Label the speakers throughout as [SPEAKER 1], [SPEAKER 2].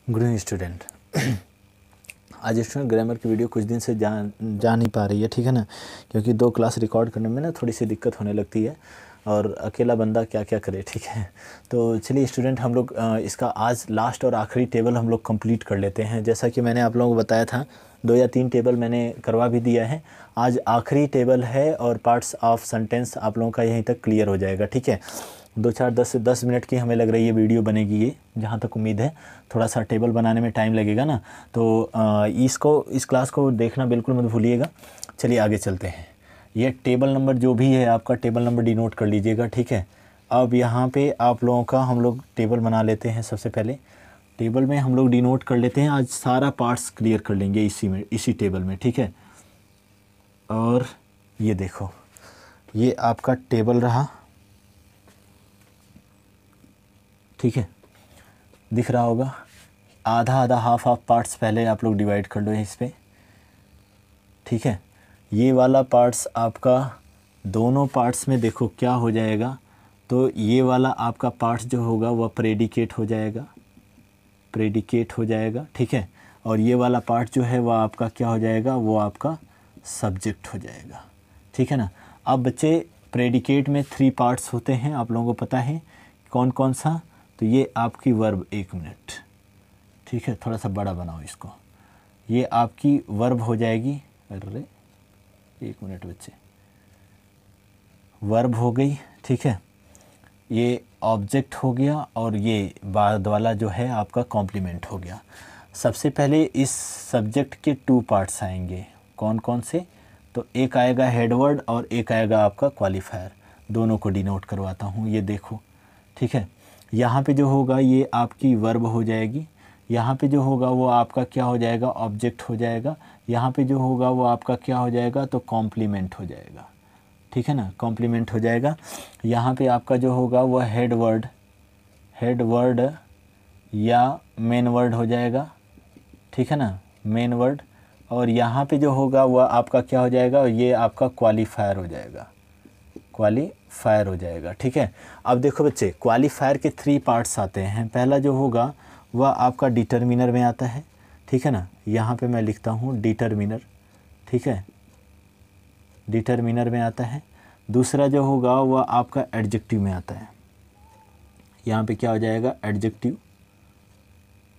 [SPEAKER 1] Good evening student. आज student grammar की video कुछ दिन से जा नहीं पा रही है, ठीक है ना, क्योंकि 2 क्लास रिकॉर्ड करने में ना थोड़ी सी दिक्कत होने लगती है और अकेला बंदा क्या क्या करे, ठीक है। तो चलिए स्टूडेंट, हम लोग इसका आज लास्ट और आखिरी टेबल हम लोग कंप्लीट कर लेते हैं। जैसा कि मैंने आप लोगों को बताया था 2 या 3 टेबल मैंने करवा भी दिया है। आज आखिरी टेबल है और पार्ट्स ऑफ सेंटेंस आप लोगों का यहीं तक क्लियर हो जाएगा, ठीक है। 10 मिनट की हमें लग रही है वीडियो बनेगी ये, जहाँ तक उम्मीद है। थोड़ा सा टेबल बनाने में टाइम लगेगा ना, तो इस क्लास को देखना बिल्कुल मत भूलिएगा। चलिए आगे चलते हैं। ये टेबल नंबर जो भी है आपका, टेबल नंबर डिनोट कर लीजिएगा, ठीक है। अब यहाँ पे आप लोगों का हम लोग टेबल बना लेते हैं। सबसे पहले टेबल में हम लोग डिनोट कर लेते हैं। आज सारा पार्ट्स क्लियर कर लेंगे इसी टेबल में, ठीक है। और ये देखो, ये आपका टेबल रहा, ठीक है, दिख रहा होगा। आधा आधा हाफ पार्ट्स पहले आप लोग डिवाइड कर लो इस पे, ठीक है। ये वाला पार्ट्स आपका दोनों पार्ट्स में देखो क्या हो जाएगा, तो ये वाला आपका पार्ट्स जो होगा वह प्रेडिकेट हो जाएगा, ठीक है। और ये वाला पार्ट जो है वह आपका क्या हो जाएगा, वो आपका सब्जेक्ट हो जाएगा, ठीक है ना। अब बच्चे, प्रेडिकेट में 3 पार्ट्स होते हैं, आप लोगों को पता है कौन कौन सा। तो ये आपकी वर्ब, 1 मिनट, ठीक है, थोड़ा सा बड़ा बनाओ इसको। ये आपकी वर्ब हो जाएगी, अरे 1 मिनट बच्चे, वर्ब हो गई, ठीक है। ये ऑब्जेक्ट हो गया और ये बाद वाला जो है आपका कॉम्प्लीमेंट हो गया। सबसे पहले इस सब्जेक्ट के 2 पार्ट्स आएंगे, कौन कौन से, तो एक आएगा हेडवर्ड और एक आएगा आपका क्वालिफायर। दोनों को डिनोट करवाता हूँ, ये देखो, ठीक है। यहाँ पे जो होगा ये आपकी वर्ब हो जाएगी, यहाँ पे जो होगा वो आपका क्या हो जाएगा, ऑब्जेक्ट हो जाएगा। यहाँ पे जो होगा वो आपका क्या हो जाएगा, तो कॉम्प्लीमेंट हो जाएगा, ठीक है ना, कॉम्प्लीमेंट हो जाएगा। यहाँ पे आपका जो होगा वह हेड वर्ड या मेन वर्ड हो जाएगा, ठीक है ना, मेन वर्ड। और यहाँ पे जो होगा वह आपका क्या हो जाएगा, ये आपका क्वालिफायर हो जाएगा, ठीक है। अब देखो बच्चे, क्वालिफायर के 3 पार्ट्स आते हैं। पहला जो होगा वह आपका डिटरमिनर में आता है, ठीक है ना। यहाँ पे मैं लिखता हूँ डिटरमिनर, ठीक है, डिटरमिनर में आता है। दूसरा जो होगा वह आपका एडजेक्टिव में आता है। यहाँ पे क्या हो जाएगा,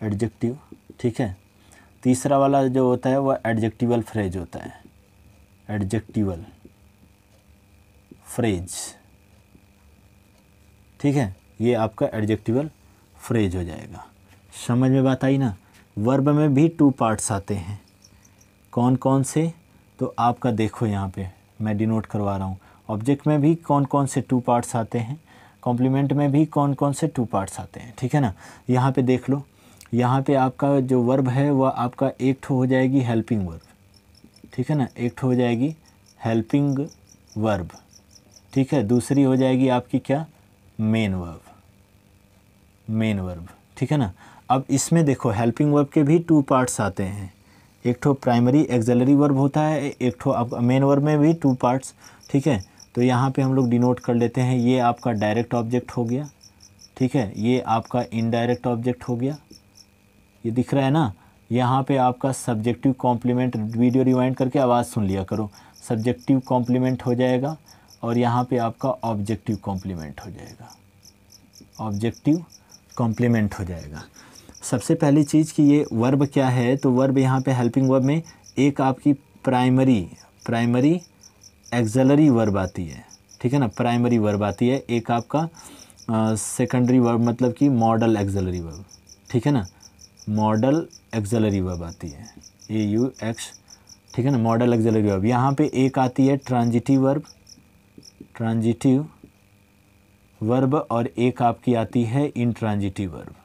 [SPEAKER 1] एडजेक्टिव, ठीक है। तीसरा वाला जो होता है वह एडजेक्टिवल फ्रेज होता है, एडजेक्टिवल फ्रेज, ठीक है। ये आपका एडजेक्टिवल फ्रेज हो जाएगा। समझ में बात आई ना। वर्ब में भी 2 पार्ट्स आते हैं, कौन कौन से, तो आपका देखो यहाँ पे मैं डिनोट करवा रहा हूँ। ऑब्जेक्ट में भी कौन कौन से 2 पार्ट्स आते हैं, कॉम्प्लीमेंट में भी कौन कौन से 2 पार्ट्स आते हैं, ठीक है ना। यहाँ पे देख लो, यहाँ पे आपका जो वर्ब है वह आपका एक ठो हो जाएगी हेल्पिंग वर्ब, ठीक है ना, एक ठो हो जाएगी हेल्पिंग वर्ब, ठीक है। दूसरी हो जाएगी आपकी क्या, मेन वर्ब, ठीक है ना। अब इसमें देखो हेल्पिंग वर्ब के भी 2 पार्ट्स आते हैं। एक ठो प्राइमरी एक्सिलरी वर्ब होता है, एक ठो आप मेन वर्ब में भी 2 पार्ट्स, ठीक है। तो यहाँ पे हम लोग डिनोट कर लेते हैं। ये आपका डायरेक्ट ऑब्जेक्ट हो गया, ठीक है, ये आपका इनडायरेक्ट ऑब्जेक्ट हो गया, ये दिख रहा है ना। यहाँ पे आपका सब्जेक्टिव कॉम्प्लीमेंट, वीडियो रिवाइंड करके आवाज़ सुन लिया करो, सब्जेक्टिव कॉम्प्लीमेंट हो जाएगा और यहाँ पे आपका ऑब्जेक्टिव कॉम्प्लीमेंट हो जाएगा, सबसे पहली चीज़ कि ये वर्ब क्या है, तो वर्ब यहाँ पे हेल्पिंग वर्ब में एक आपकी प्राइमरी एक्सिलरी वर्ब आती है, ठीक है ना, प्राइमरी वर्ब आती है। एक आपका सेकेंडरी वर्ब मतलब कि मॉडल एक्सिलरी वर्ब, ठीक है ना, मॉडल एक्सिलरी वर्ब आती है, AUX, ठीक है ना, मॉडल एक्सिलरी वर्ब। यहाँ पे एक आती है ट्रांजिटिव वर्ब और एक आपकी आती है इंट्रांजिटिव वर्ब,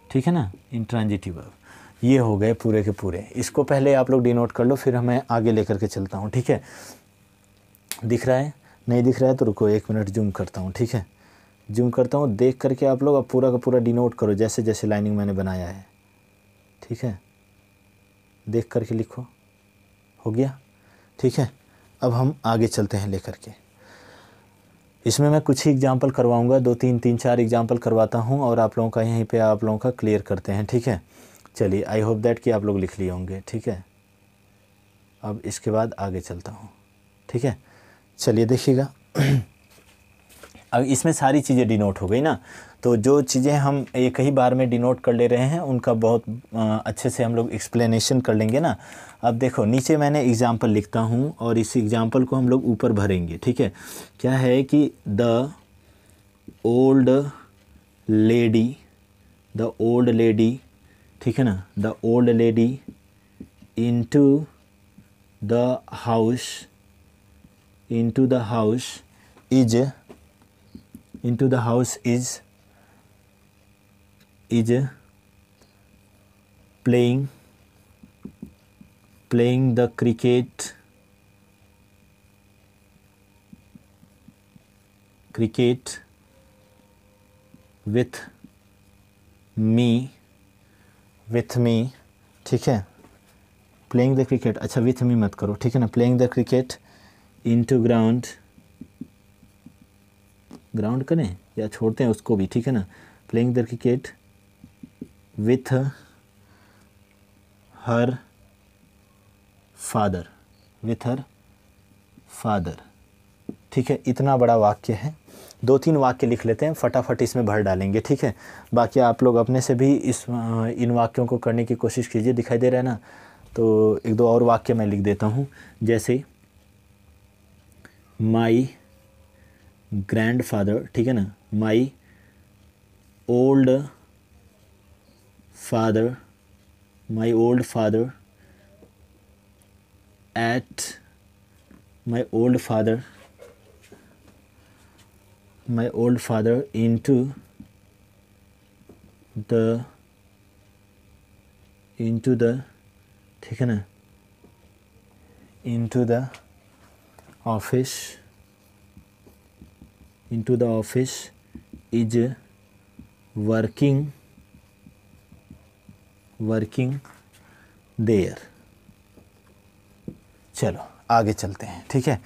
[SPEAKER 1] ठीक है ना, इंट्रांजिटिव वर्ब। ये हो गए पूरे के पूरे। इसको पहले आप लोग डिनोट कर लो, फिर हमें आगे लेकर के चलता हूँ, ठीक है। दिख रहा है, नहीं दिख रहा है तो रुको 1 मिनट, जूम करता हूँ, ठीक है, जूम करता हूँ। देख करके आप लोग अब पूरा का पूरा डिनोट करो, जैसे जैसे लाइनिंग मैंने बनाया है, ठीक है, देख करके लिखो, हो गया, ठीक है। अब हम आगे चलते हैं लेकर के। इसमें मैं कुछ ही एग्जांपल करवाऊंगा, 2-3 एग्जांपल करवाता हूं और आप लोगों का यहीं पे आप लोगों का क्लियर करते हैं, ठीक है। चलिए, आई होप दैट कि आप लोग लिख लिए होंगे, ठीक है। अब इसके बाद आगे चलता हूं, ठीक है। चलिए देखिएगा। अब इसमें सारी चीज़ें डिनोट हो गई ना, तो जो चीज़ें हम एक ही बार में डिनोट कर ले रहे हैं उनका बहुत अच्छे से हम लोग एक्सप्लेनेशन कर लेंगे ना। अब देखो, नीचे मैंने एग्जांपल लिखता हूँ और इस एग्जांपल को हम लोग ऊपर भरेंगे, ठीक है। क्या है कि द ओल्ड लेडी, ठीक है ना, the old lady into the house is playing the cricket with me, ठीक है। प्लेइंग द क्रिकेट, अच्छा विथ मी मत करो, ठीक है ना। Playing the cricket into ground करें या छोड़ते हैं उसको भी, ठीक है ना। Playing the cricket with her father, ठीक है। इतना बड़ा वाक्य है, 2-3 वाक्य लिख लेते हैं, फटाफट इसमें भर डालेंगे, ठीक है। बाकी आप लोग अपने से भी इन वाक्यों को करने की कोशिश कीजिए। दिखाई दे रहा है ना, तो 1-2 और वाक्य मैं लिख देता हूँ, जैसे माई ग्रैंडफादर, ठीक है ना, माई ओल्ड फादर into the ठीक है ना, into the office is working there। चलो आगे चलते हैं, ठीक है।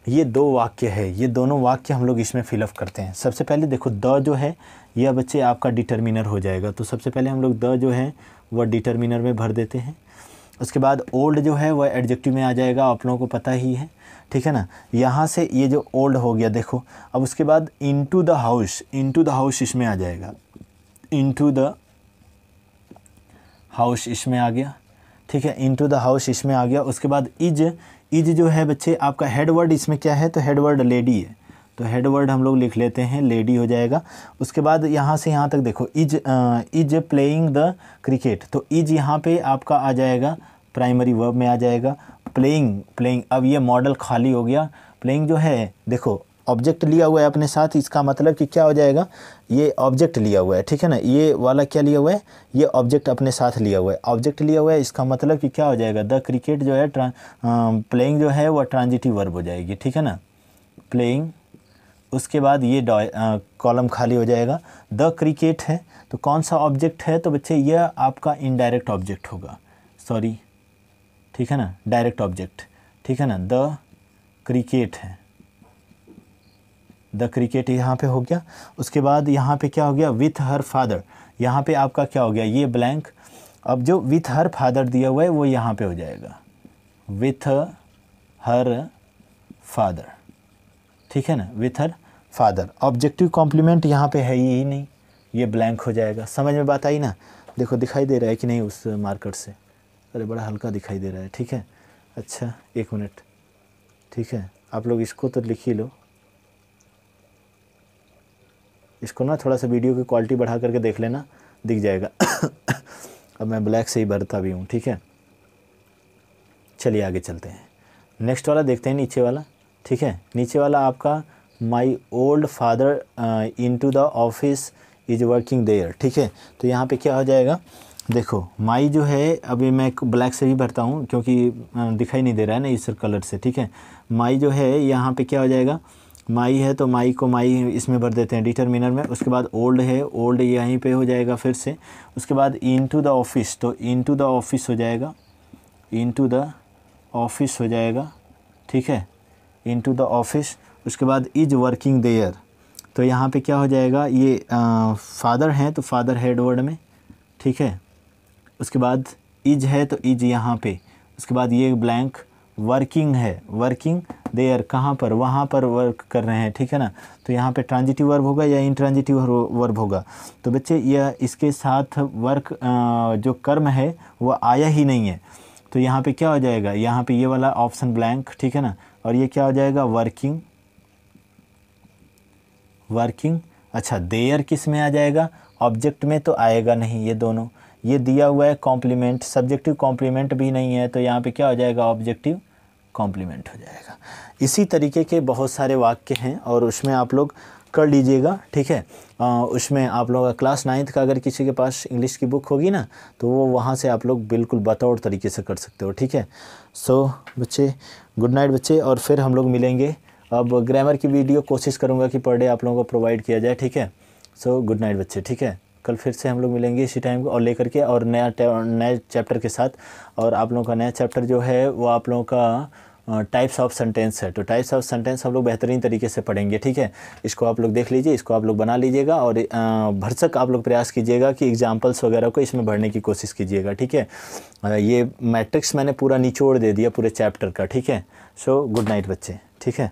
[SPEAKER 1] ये 2 वाक्य है, ये दोनों वाक्य हम लोग इसमें फिलअप करते हैं। सबसे पहले देखो, द जो है यह बच्चे आपका डिटर्मिनर हो जाएगा, तो सबसे पहले हम लोग द जो है वह डिटर्मिनर में भर देते हैं। उसके बाद ओल्ड जो है वह एडजेक्टिव में आ जाएगा, आप लोगों को पता ही है, ठीक है ना। यहाँ से ये जो ओल्ड हो गया देखो, अब उसके बाद इनटू द हाउस इसमें आ जाएगा, इनटू द हाउस इसमें आ गया, ठीक है। इनटू द हाउस इसमें आ गया। उसके बाद इज जो है बच्चे आपका हेड वर्ड इसमें क्या है, तो हेड वर्ड लेडी है, तो हेड वर्ड हम लोग लिख लेते हैं, लेडी हो जाएगा। उसके बाद यहाँ से यहाँ तक देखो, इज प्लेइंग द क्रिकेट, तो इज यहाँ पे आपका आ जाएगा, प्राइमरी वर्ब में आ जाएगा। प्लेइंग अब ये मॉडल खाली हो गया। प्लेइंग जो है देखो, ऑब्जेक्ट लिया हुआ है अपने साथ, इसका मतलब कि क्या हो जाएगा, ये ऑब्जेक्ट लिया हुआ है, ठीक है ना। ये वाला क्या लिया हुआ है, ये ऑब्जेक्ट अपने साथ लिया हुआ है, ऑब्जेक्ट लिया हुआ है, इसका मतलब कि क्या हो जाएगा, द क्रिकेट जो है प्लेइंग जो है वह ट्रांजिटिव वर्ब हो जाएगी, ठीक है ना, प्लेइंग। उसके बाद ये कॉलम खाली हो जाएगा। द क्रिकेट है तो कौन सा ऑब्जेक्ट है, तो बच्चे यह आपका इनडायरेक्ट ऑब्जेक्ट होगा, सॉरी, ठीक है ना, डायरेक्ट ऑब्जेक्ट, ठीक है ना। द क्रिकेट है, द क्रिकेट यहाँ पे हो गया। उसके बाद यहाँ पे क्या हो गया, विथ हर फादर, यहाँ पे आपका क्या हो गया, ये ब्लैंक। अब जो विथ हर फादर दिया हुआ है वो यहाँ पे हो जाएगा, विथ हर फादर, ठीक है ना, with her father. Objective complement यहाँ पे है ही नहीं, ये ब्लैंक हो जाएगा। समझ में बात आई ना। देखो दिखाई दे रहा है कि नहीं उस मार्कर से, अरे बड़ा हल्का दिखाई दे रहा है, ठीक है। अच्छा 1 मिनट, ठीक है, आप लोग इसको तो लिख ही लो, इसको ना थोड़ा सा वीडियो की क्वालिटी बढ़ा करके देख लेना, दिख जाएगा। अब मैं ब्लैक से ही भरता भी हूँ, ठीक है। चलिए आगे चलते हैं, नेक्स्ट वाला देखते हैं, नीचे वाला, ठीक है। नीचे वाला आपका my old father into the office is working there, ठीक है। तो यहाँ पे क्या हो जाएगा, देखो माई जो है, अभी मैं ब्लैक से भी भरता हूँ क्योंकि दिखाई नहीं दे रहा है ना इस कलर से, ठीक है। माई जो है यहाँ पे क्या हो जाएगा, माई है तो माई को माई इसमें भर देते हैं डिटर्मिनर में। उसके बाद ओल्ड है, ओल्ड यहीं पे हो जाएगा फिर से। उसके बाद इनटू द ऑफिस, तो इनटू द ऑफिस हो जाएगा, इनटू द ऑफिस हो जाएगा, ठीक है, इनटू द ऑफिस। उसके बाद इज वर्किंग देयर, तो यहाँ पे क्या हो जाएगा, ये फादर हैं तो फादर हेड वर्ड में, ठीक है। उसके बाद इज है तो इज यहाँ पे, उसके बाद ये ब्लैंक वर्किंग है, वर्किंग देयर कहाँ पर, वहाँ पर वर्क कर रहे हैं, ठीक है ना। तो यहाँ पे ट्रांजिटिव वर्ब होगा या इंट्रांजिटिव वर्ब होगा। तो बच्चे यह इसके साथ वर्क जो कर्म है वो आया ही नहीं है, तो यहाँ पे क्या हो जाएगा, यहाँ पे ये वाला ऑप्शन ब्लैंक, ठीक है ना। और ये क्या हो जाएगा, वर्किंग, वर्किंग। अच्छा देयर किस में आ जाएगा, ऑब्जेक्ट में तो आएगा नहीं, ये दोनों, ये दिया हुआ है कॉम्प्लीमेंट, सब्जेक्टिव कॉम्प्लीमेंट भी नहीं है, तो यहाँ पे क्या हो जाएगा, ऑब्जेक्टिव कॉम्प्लीमेंट हो जाएगा। इसी तरीके के बहुत सारे वाक्य हैं और उसमें आप लोग कर लीजिएगा, ठीक है। उसमें आप लोग क्लास 9th का अगर किसी के पास इंग्लिश की बुक होगी ना, तो वो वहाँ से आप लोग बिल्कुल बतौर तरीके से कर सकते हो, ठीक है। सो बच्चे गुड नाइट बच्चे, और फिर हम लोग मिलेंगे। अब ग्रामर की वीडियो कोशिश करूँगा कि पर डे आप लोगों को प्रोवाइड किया जाए, ठीक है। सो गुड नाइट बच्चे, ठीक है। कल फिर से हम लोग मिलेंगे इसी टाइम को और लेकर के और नए चैप्टर के साथ। और आप लोगों का नया चैप्टर जो है वो आप लोगों का टाइप्स ऑफ सेंटेंस है, तो टाइप्स ऑफ सेंटेंस हम लोग बेहतरीन तरीके से पढ़ेंगे, ठीक है। इसको आप लोग देख लीजिए, इसको आप लोग बना लीजिएगा और भरसक आप लोग प्रयास कीजिएगा कि एग्जाम्पल्स वगैरह को इसमें भरने की कोशिश कीजिएगा, ठीक है। ये मैट्रिक्स मैंने पूरा निचोड़ दे दिया पूरे चैप्टर का, ठीक है। सो गुड नाइट बच्चे, ठीक है।